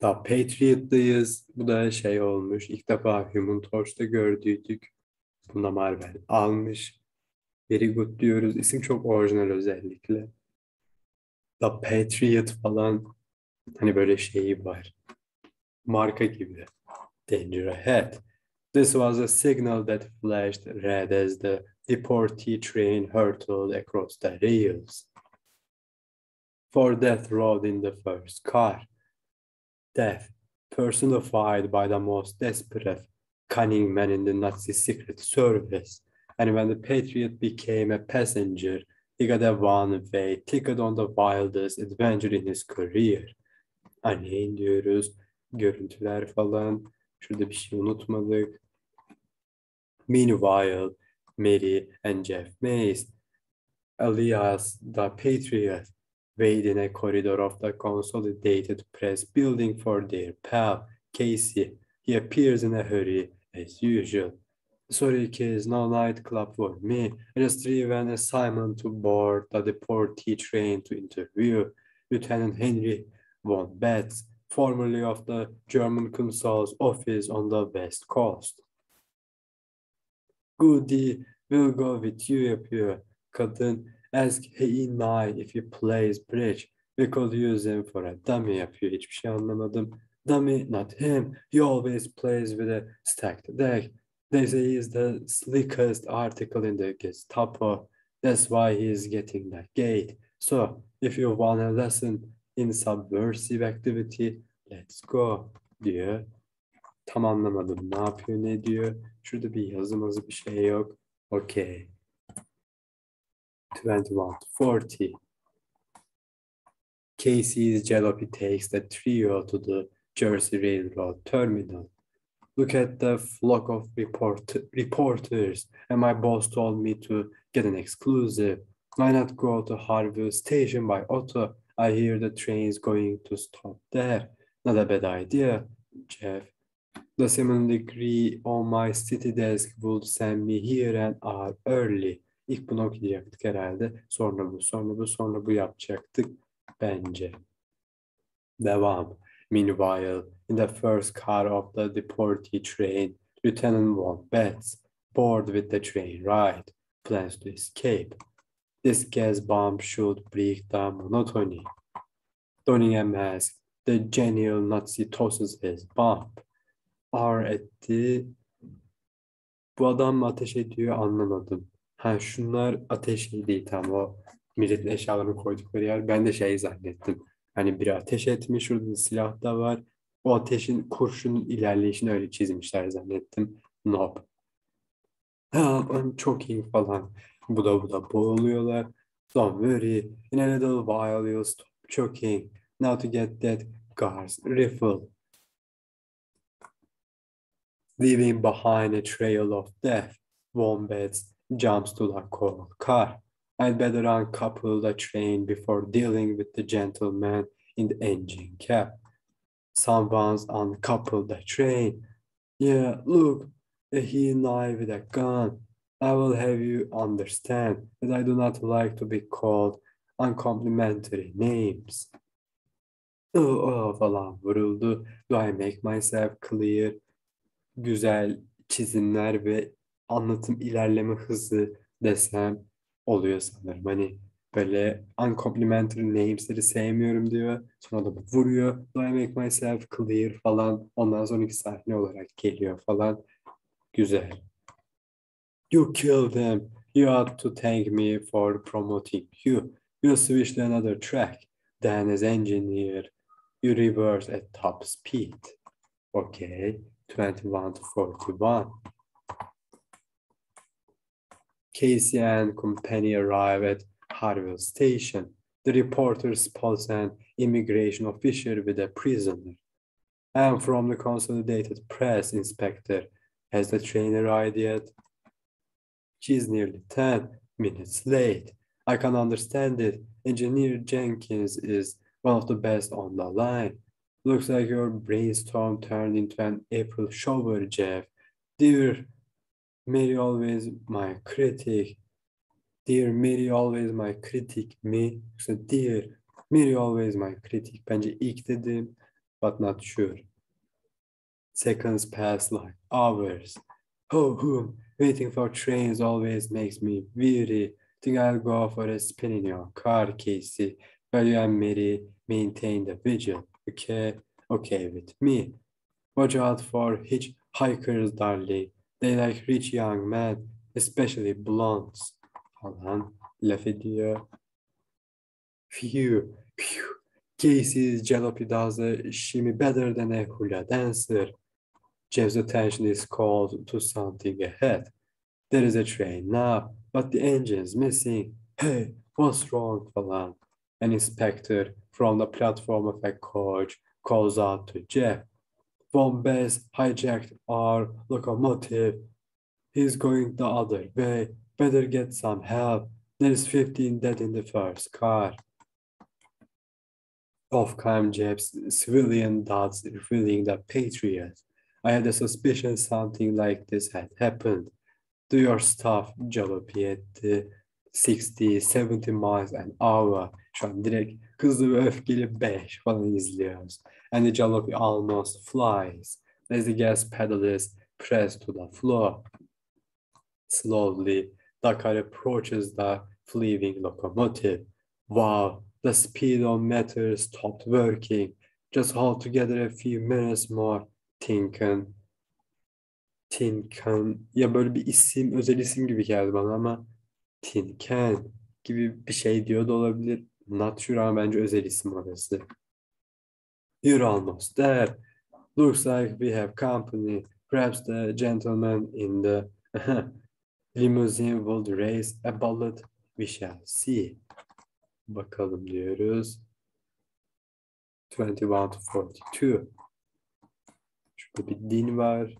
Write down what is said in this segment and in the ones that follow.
Da Patriot'tayız. Bu da şey olmuş. İlk defa Human Torch'ta gördüydük. Buna Marvel almış. Very good diyoruz. İsim çok orijinal özellikle. Da Patriot falan hani böyle şeyi var. Marka gibi. Danger ahead. This was a signal that flashed red as the deportee train hurtled across the rails. For death rode in the first car. Death, personified by the most desperate, cunning man in the Nazi Secret Service. And when the Patriot became a passenger, he got a one-way ticket on the wildest adventure in his career. Örneğin diyoruz, görüntüler falan. Şurada bir şey unutmadık. Meanwhile, Mary and Jeff Mays, alias the Patriot, wait in a corridor of the Consolidated Press building for their pal, Casey. He appears in a hurry, as usual. Sorry kids, no nightclub for me. I just leave an assignment to board the deportee train to interview Lieutenant Henry von Betz, formerly of the German consul's office on the West Coast. Goody will go with you yapıyor. Kadın ask hey Nye if he plays bridge. We could use him for a dummy yapıyor. Hiçbir şey anlamadım. Dummy, not him. He always plays with a stacked deck. They say he's the slickest article in the Gestapo. That's why he's getting that gate. So, if you want a lesson in subversive activity, let's go diyor. Tam anlamadım. Ne yapıyor, ne diyor? Şurada bir yazı bir şey yok. Okay. 2140. Casey's jalopy takes the trio to the Jersey Railroad terminal. Look at the flock of reporters. And my boss told me to get an exclusive. Why not go to Harville Station by auto? I hear the train's going to stop there. Not a bad idea, Jeff. The seminal degree on my city desk would send me here an hour early. İlk bunu okuyacaktık herhalde. Sonra bu yapacaktık bence. Devam. Meanwhile, in the first car of the deportee train, Lieutenant von Betz, bored with the train ride, plans to escape. This gas bomb should break the monotony. Donning a mask, the genial Nazi tosses his bomb. Ağır etti. Bu adam mı ateş ediyor anlamadım. Ha şunlar ateş değil tam o milletin eşyalarını koydukları yer. Ben de şey zannettim. Hani biri ateş etmiş, şurada silah da var. O ateşin kurşunun ilerleyişini öyle çizmişler zannettim. Nope. Ha ben çok iyi falan. Bu da boğuluyorlar. Don't worry. In a little while you'll stop choking. Now to get that car's rifle. Leaving behind a trail of death, Wombats jumps to the cold car. I'd better uncouple the train before dealing with the gentleman in the engine cab. Someone's uncoupled the train. Yeah, look, a he knife with a gun. I will have you understand that I do not like to be called uncomplimentary names. Falan vuruldu. Do I make myself clear? Güzel çizimler ve anlatım ilerleme hızı desem oluyor sanırım. Hani böyle uncomplimentary names'leri sevmiyorum diyor. Sonra da vuruyor. Do I make myself clear falan. Ondan sonraki sahne olarak geliyor falan. Güzel. You killed them. You ought to thank me for promoting you. You switched to another track. Then as engineer, you reverse at top speed. Okay. 21 to 41. Casey and company arrive at Harville Station. The reporter spots an immigration official with a prisoner. I'm from the Consolidated Press, Inspector. Has the train arrived yet? She's nearly 10 minutes late. I can understand it. Engineer Jenkins is one of the best on the line. Looks like your brainstorm turned into an April shower, Jeff. Dear Mary always my critic. Dear Mary always my critic mi? Yoksa Dear Mary always my critic. Bence ilk dedim. but not sure. Seconds pass like hours. Oh, waiting for trains always makes me weary. Think I'll go for a spin in your car, Casey. While you and Mary maintain the vigil. Okay with me. Watch out for hitchhikers, darling. They like rich young men, especially blondes. Falan laf ediyor. Phew. Casey's jalopy does the shimmy better than a hula dancer. Jeff's attention is called to something ahead. There is a train now, but the engine's missing. Hey, what's wrong, falan? An inspector from the platform of a coach calls out to Jeff. Bombas hijacked our locomotive. He's going the other way. Better get some help. There's 15 dead in the first car. Off came Jeff's civilian dots revealing the Patriot. I had a suspicion something like this had happened. Do your stuff, jalopy etti. 60, 70 miles an hour. Şu an direkt Hızlı ve Öfkeli 5 falan izliyoruz. And the jalopy almost flies as the gas pedal is pressed to the floor. Slowly, the car approaches the fleeing locomotive. Wow, the speedometer stopped working. Just hold together a few minutes more, Tinken. Ya böyle bir isim, özel isim gibi geldi bana ama Tinken gibi bir şey diyor da olabilir. Not sure ama bence özel isim orası. You're almost there. Looks like we have company. Perhaps the gentleman in the limousine will raise a bullet. We shall see. Bakalım diyoruz. 21 to 42. Şurada bir din var.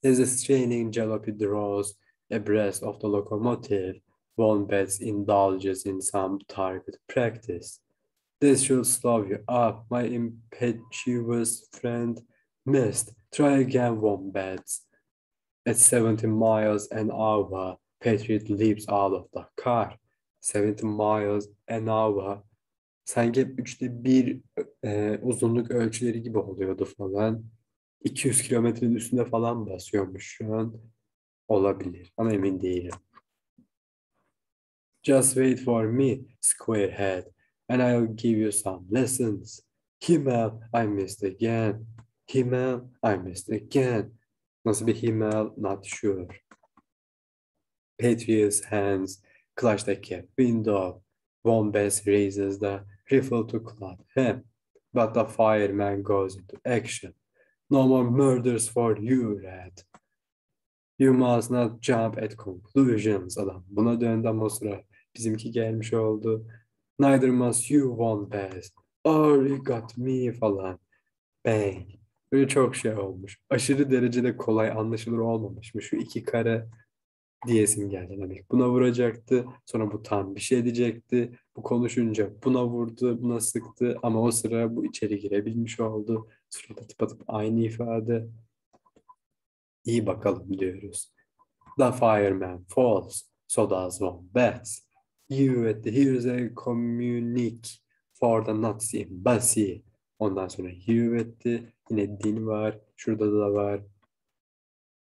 As a straining jalopy draws abreast of the locomotive, one bets indulges in some target practice. This should slow you up, my impetuous friend. Missed. Try again, one bets. At 70 miles an hour, Patriot leaps out of the car. 70 miles an hour. Sanki hep 1/3 uzunluk ölçüleri gibi oluyordu falan. 200 kilometrenin üstünde falan basıyormuş şu an. Olabilir ama emin değilim. Just wait for me, squarehead, and I'll give you some lessons. Himmel, I missed again. Himmel, I missed again. Nasıl bir himmel? Not sure. Patriot's hands clutch the cab window. Bombas raises the rifle to club him, but the fireman goes into action. No more murders for you, Red. You must not jump at conclusions. Adam buna döndü ama o sıra bizimki gelmiş oldu. Neither must you, one best. Oh, you got me falan. Bang. Böyle çok şey olmuş. Aşırı derecede kolay anlaşılır olmamış mı? Şu iki kare diyesim geldi demek. Buna vuracaktı. Sonra bu tam bir şey diyecekti. Bu konuşunca buna vurdu, buna sıktı. Ama o sıra bu içeri girebilmiş oldu. Sırada tıpatıp aynı ifade. İyi bakalım diyoruz. The fireman falls. So does one bets. Here's a communique for the Nazi embassy. Ondan sonra etti. Yine din var. Şurada da var.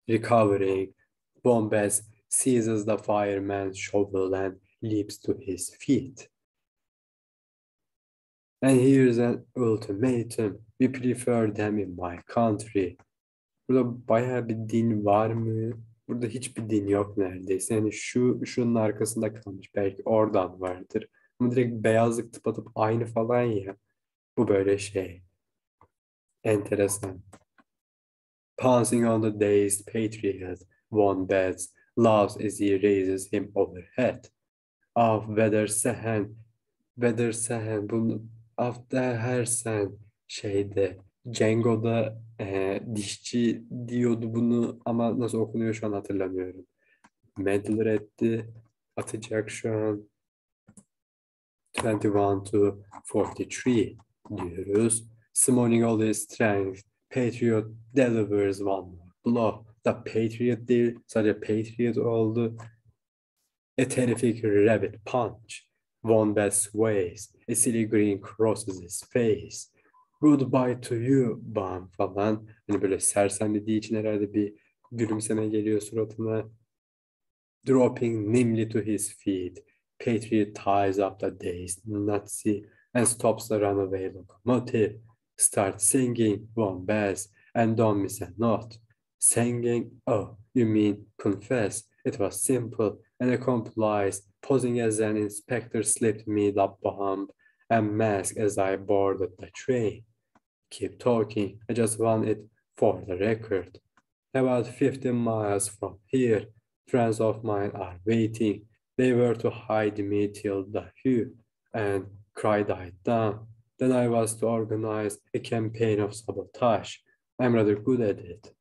Recovering. Bombas seizes the fireman's shovel and leaps to his feet. And here's an ultimatum. We prefer them in my country. Burada bayağı bir din var mı? Burada hiçbir din yok neredeyse. Yani şunun arkasında kalmış. Belki oradan vardır. Ama direkt beyazlık tıpatıp aynı falan ya. Bu böyle şey. Enteresan. Pouncing on the dazed patriot, one bets, laughs as he raises him overhead. Af Veder Sehen, bunu af dersen şeyde Django'da dişçi diyordu bunu ama nasıl okunuyor şu an hatırlamıyorum. Meddler etti. Atacak şu an. 21 to 43 diyoruz. Summoning all his strength, Patriot delivers one more blow. The Patriot değil, sadece Patriot oldu. A terrific rabbit punch. One best sways. A silly grin crosses his face. Goodbye to you bam falan. Hani böyle sersemlediği için herhalde bir gülümseme geliyor suratına. Dropping nimbly to his feet. Patriot ties up the dazed Nazi and stops the runaway locomotive. Starts singing one bass and don't miss a note. Singing, oh, you mean confess. It was simple and accomplished, posing as an inspector slipped me the bomb and mask as I boarded the train. Keep talking, I just want it for the record. About 15 miles from here, friends of mine are waiting. They were to hide me till the hue and cry died down. Then I was to organize a campaign of sabotage. I'm rather good at it.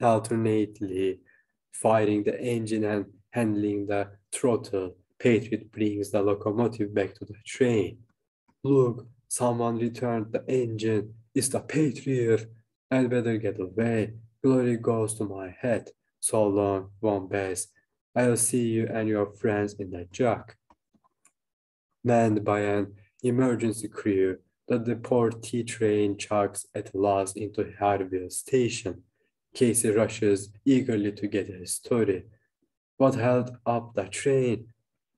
Alternately, firing the engine and handling the throttle, Patriot brings the locomotive back to the train. Look, someone returned the engine. It's the Patriot. I'd better get away. Glory goes to my head. So long, one base. I'll see you and your friends in the jug. Manned by an emergency crew, the deportee train chugs at last into Harville Station. Casey rushes eagerly to get his story. What held up the train?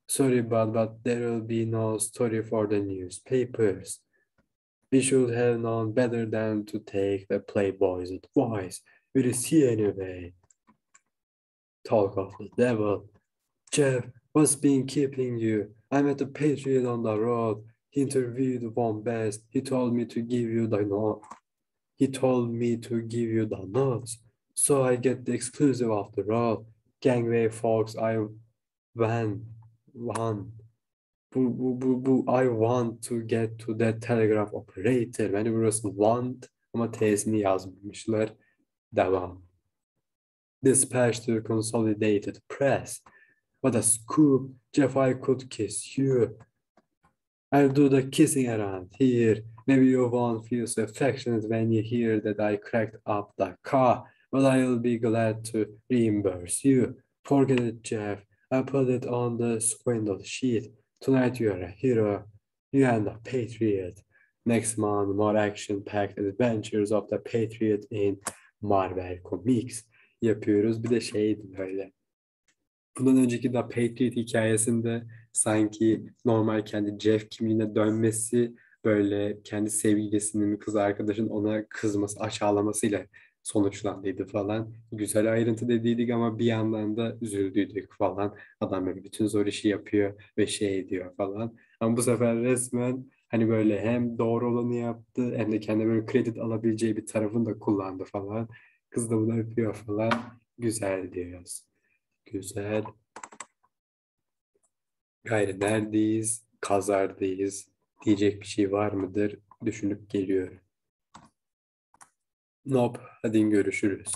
Sorry, but there'll be no story for the newspapers. We should have known better than to take the Playboy's advice. We'll see anyway. Talk of the devil. Jeff, what's been keeping you? I met the Patriot on the road. He interviewed Von Best. He told me to give you the note. He told me to give you the notes. So I get the exclusive of the road. Gangway folks, I want. I want to get to that telegraph operator. Yani burası want ama T'sini yazmamışlar. Devam. Dispatch to Consolidated Press. What a scoop. Jeff, I could kiss you. I'll do the kissing around here. Maybe you won't feel so affectionate when you hear that I cracked up the car, but I'll be glad to reimburse you. Forget it, Jeff. I put it on the swindle sheet. Tonight you are a hero. You and the Patriot. Next month, more action-packed adventures of the Patriot in Marvel Comics yapıyoruz. Bir de şeydi böyle. Bundan önceki The Patriot hikayesinde sanki normal kendi Jeff kimliğine dönmesi, böyle kendi sevgilisinin, kız arkadaşının ona kızması, aşağılamasıyla sonuçlandıydı falan. Güzel ayrıntı dediydik ama bir yandan da üzüldüydük falan. Adam böyle bütün zor işi yapıyor ve şey diyor falan. Ama bu sefer resmen hani böyle hem doğru olanı yaptı hem de kendi böyle kredi alabileceği bir tarafını da kullandı falan. Kız da bunu öpüyor falan. Güzel diyoruz. Güzel. Gayrı neredeyiz? Kazardayız. Diyecek bir şey var mıdır? Düşünüp geliyorum. Nope. Hadi görüşürüz.